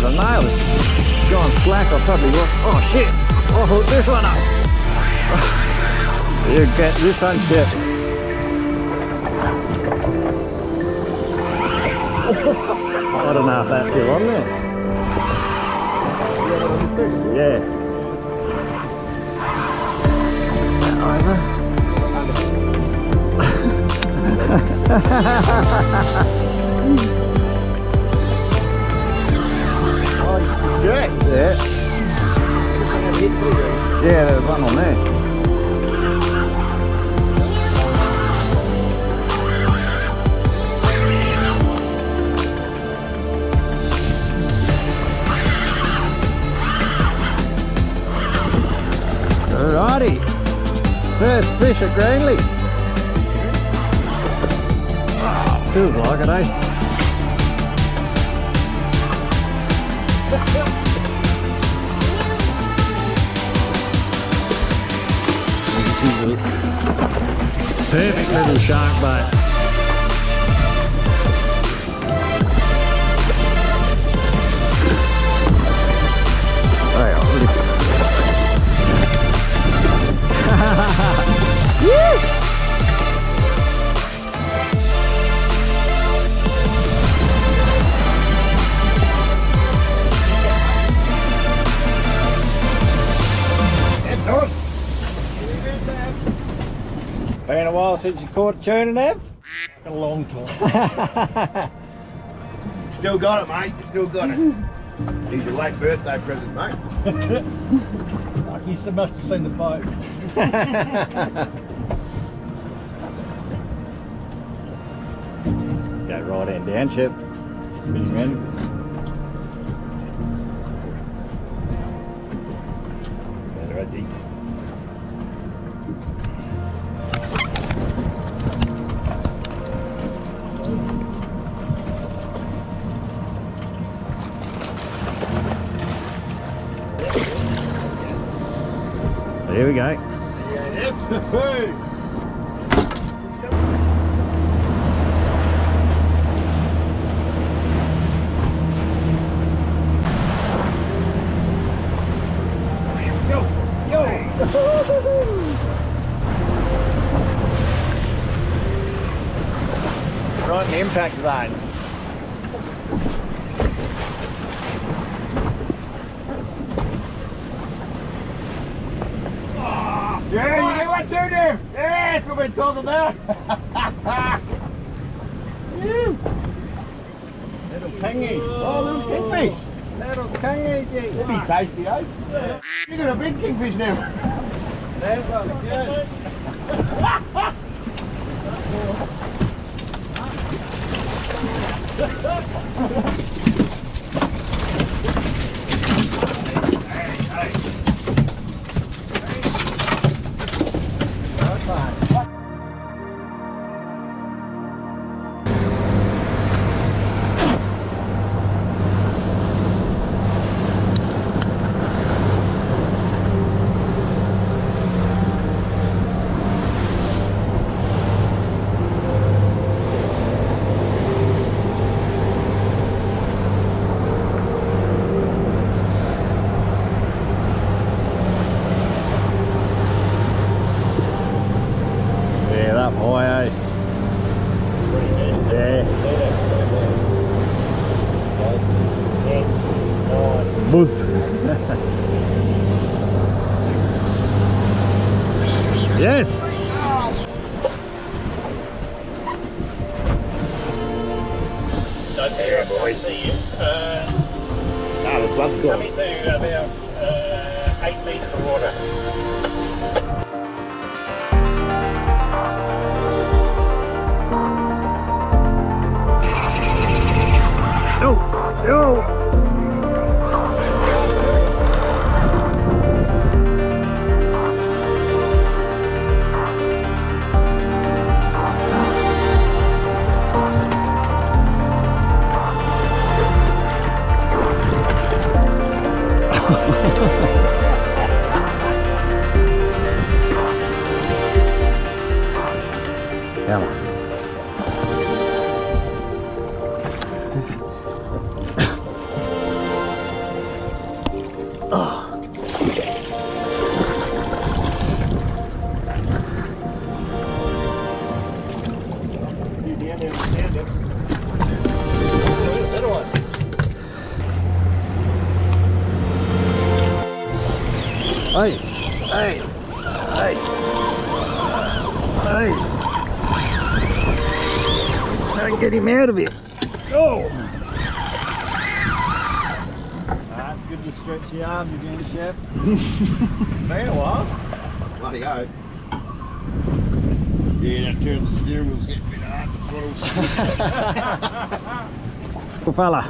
Oh, the nail is gone slack. I probably will. Oh shit! I'll hook this one up. You get this one, shit. I don't know if that's still on there. Yeah. Oh, good. Yeah. Yeah, there's one on there. Alrighty. First fish at Greenleaf. Oh, feels like it, eh? Perfect little shark bait. Been a while since you caught a tuna, Nev? A long time. Still got it, mate. You still got it. Here's your late birthday present, mate. You must have seen the boat. Go right end down, Chip. Spin around. Better right deep. There we go. Right in the impact zone. Yeah, you get one too, Nev. Yes, what we're talking about. Little kingy. Oh, little kingfish. Little kingy. That'd be tasty, eh? Yeah. You got a big kingfish now. There's one. Good. Buzz. Yes. Don't care, boy. The blood's gone. Coming to about 8 metres of water. No. Hey, hey, hey, hey. Try and get him out of it. Oh! It's good to stretch your arms again, Chef. Been a while. Bloody oath. Yeah, that turn the steering wheel's getting a bit hard, the throttle's Good fella.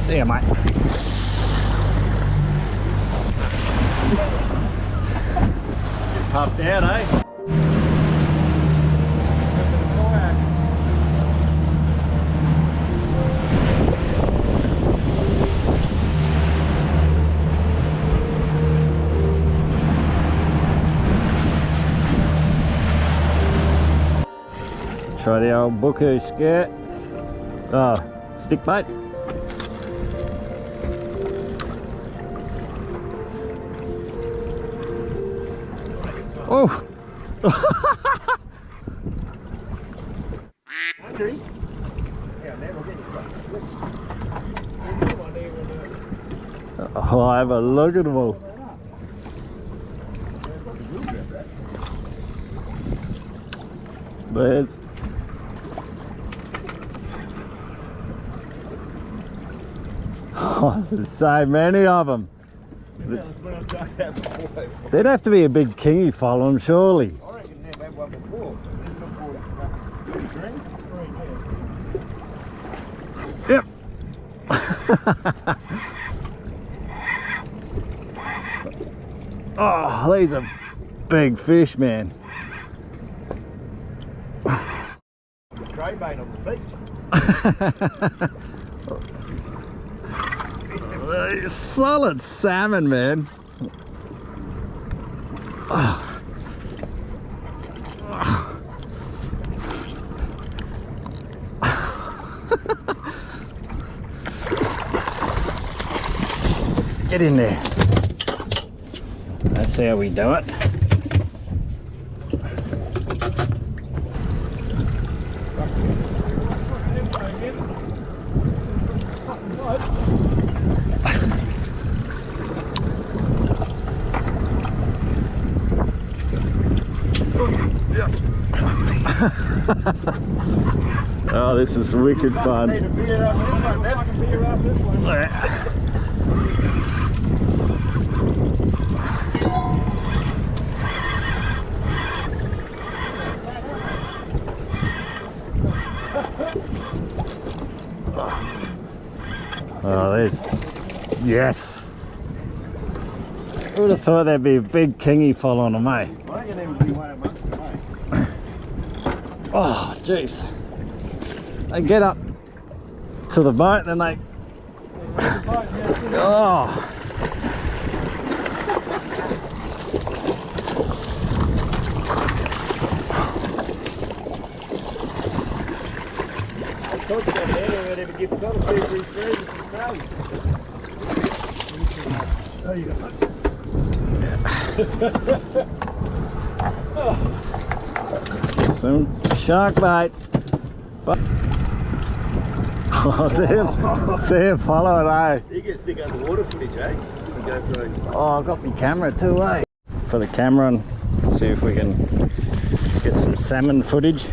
See ya, mate. Puffed out, eh? Try the old Buku skirt. Oh, stick bait. Oh! Oh, have a look at them all. There's oh, there's so many of them. There'd have to be a big kingy follow them, surely. I reckon they've had one before. Yep. Oh, these are big fish, man. Craybait on the beach. Solid salmon, man. Get in there. That's how we do it. Oh, this is wicked fun. Need a beer up this one, Ned. Beer up this one. Oh, there's... Yes! Who would have thought there'd be a big kingy following them, eh? I reckon there would be one amongst them, eh? Oh, jeez. They get up to the boat and then they... Oh! Talk about that or whatever, give got a few free freezes and snow. Oh, you got Some shark bait. Oh, see him follow it, eh? You get sick underwater footage, eh? You can go through. Oh, I've got my camera too, eh? For the camera and see if we can get some salmon footage.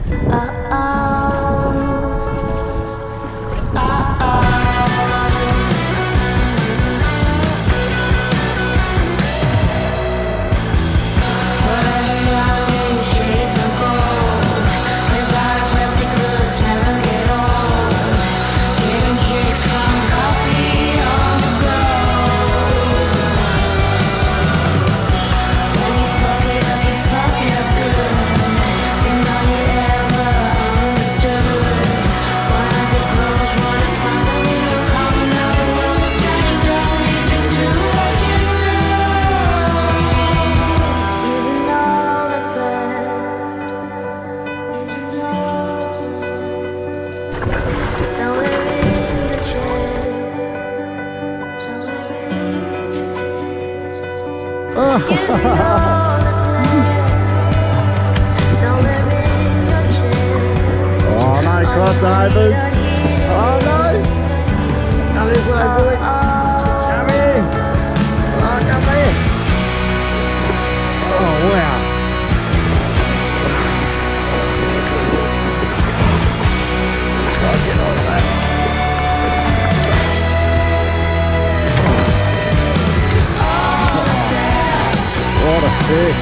Fuck it up good. You know you ever understand. Oh no, crossovers! Oh no! Come this way, boy! Come in! Oh, come in! Oh wow! I'll get on that. What a fish!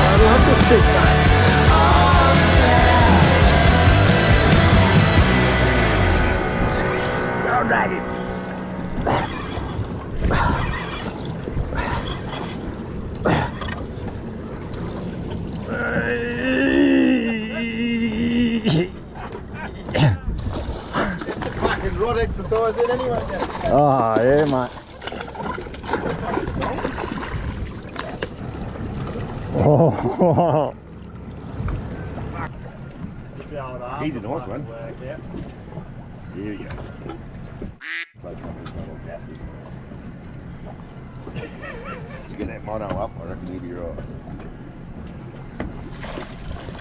I love the fish guy. Go drag it. Fucking rod exercise in anyway. Oh yeah, mate. Oh, He's a nice one. Work, yeah. Here we go. Play comments on all gaffers. You get that mono up, I reckon you'll be right.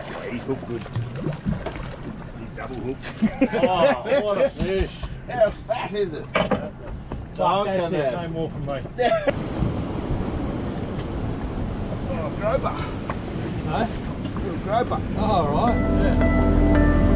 Yeah, he's hooked good. He's double hooked. Oh, what a fish. How fat is it? That's it, no more from me. Oh, groper. Huh? Little groper. Oh, all right, yeah.